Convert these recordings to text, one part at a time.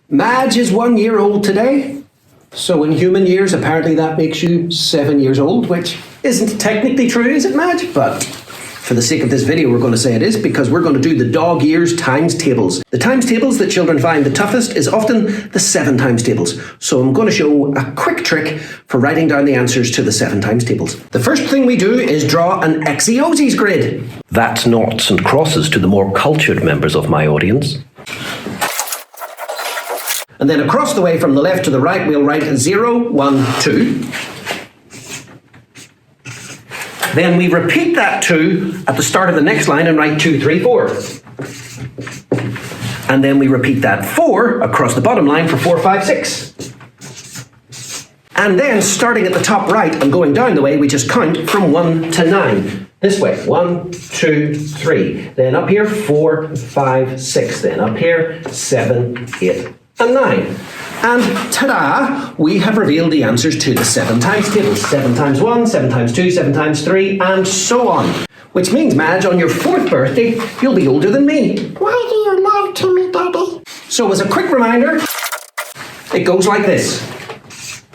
Madge is 1 year old today. So in human years, apparently that makes you 7 years old, which isn't technically true, is it, Madge? But for the sake of this video, we're going to say it is, because we're going to do the dog years times tables. The times tables that children find the toughest is often the 7 times tables. So I'm going to show a quick trick for writing down the answers to the 7 times tables. The first thing we do is draw an Exeoses grid. That's noughts and crosses to the more cultured members of my audience. And then across the way from the left to the right, we'll write 0, 1, 2. Then we repeat that 2 at the start of the next line and write 2, 3, 4. And then we repeat that 4 across the bottom line for 4, 5, 6. And then starting at the top right and going down the way, we just count from 1 to 9. This way, 1, 2, 3. Then up here, 4, 5, 6. Then up here, 7, 8, and 9. And ta-da, we have revealed the answers to the 7 times tables. 7 times 1, 7 times 2, 7 times 3, and so on. Which means, Madge, on your 4th birthday, you'll be older than me. Why do you lie to me, Daddy? So as a quick reminder, it goes like this.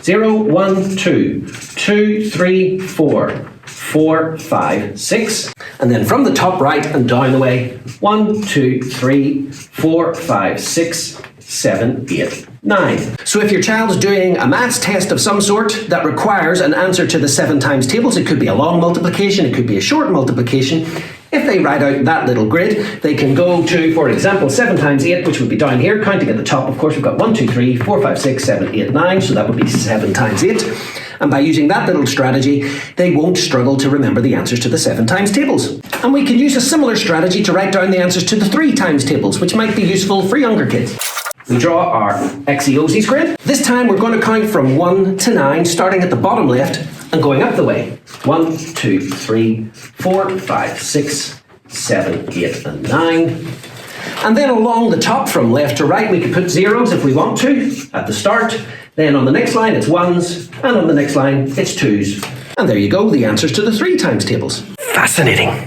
0, 1, 2, 2, 3, 4, 4, 5, 6. And then from the top right and down the way, 1, 2, 3, 4, 5, 6, 7, 8, 9. So if your child's doing a maths test of some sort that requires an answer to the 7 times tables, it could be a long multiplication, it could be a short multiplication. If they write out that little grid, they can go to, for example, 7 times 8, which would be down here, counting at the top. Of course, we've got 1, 2, 3, 4, 5, 6, 7, 8, 9, so that would be 7 times 8. And by using that little strategy, they won't struggle to remember the answers to the 7 times tables. And we can use a similar strategy to write down the answers to the 3 times tables, which might be useful for younger kids. We draw our Exeoses grid. This time we're going to count from 1 to 9, starting at the bottom left and going up the way. 1, 2, 3, 4, 5, 6, 7, 8, and 9. And then along the top from left to right, we can put zeros if we want to at the start. Then on the next line, it's 1s, and on the next line, it's 2s. And there you go, the answers to the 3 times tables. Fascinating.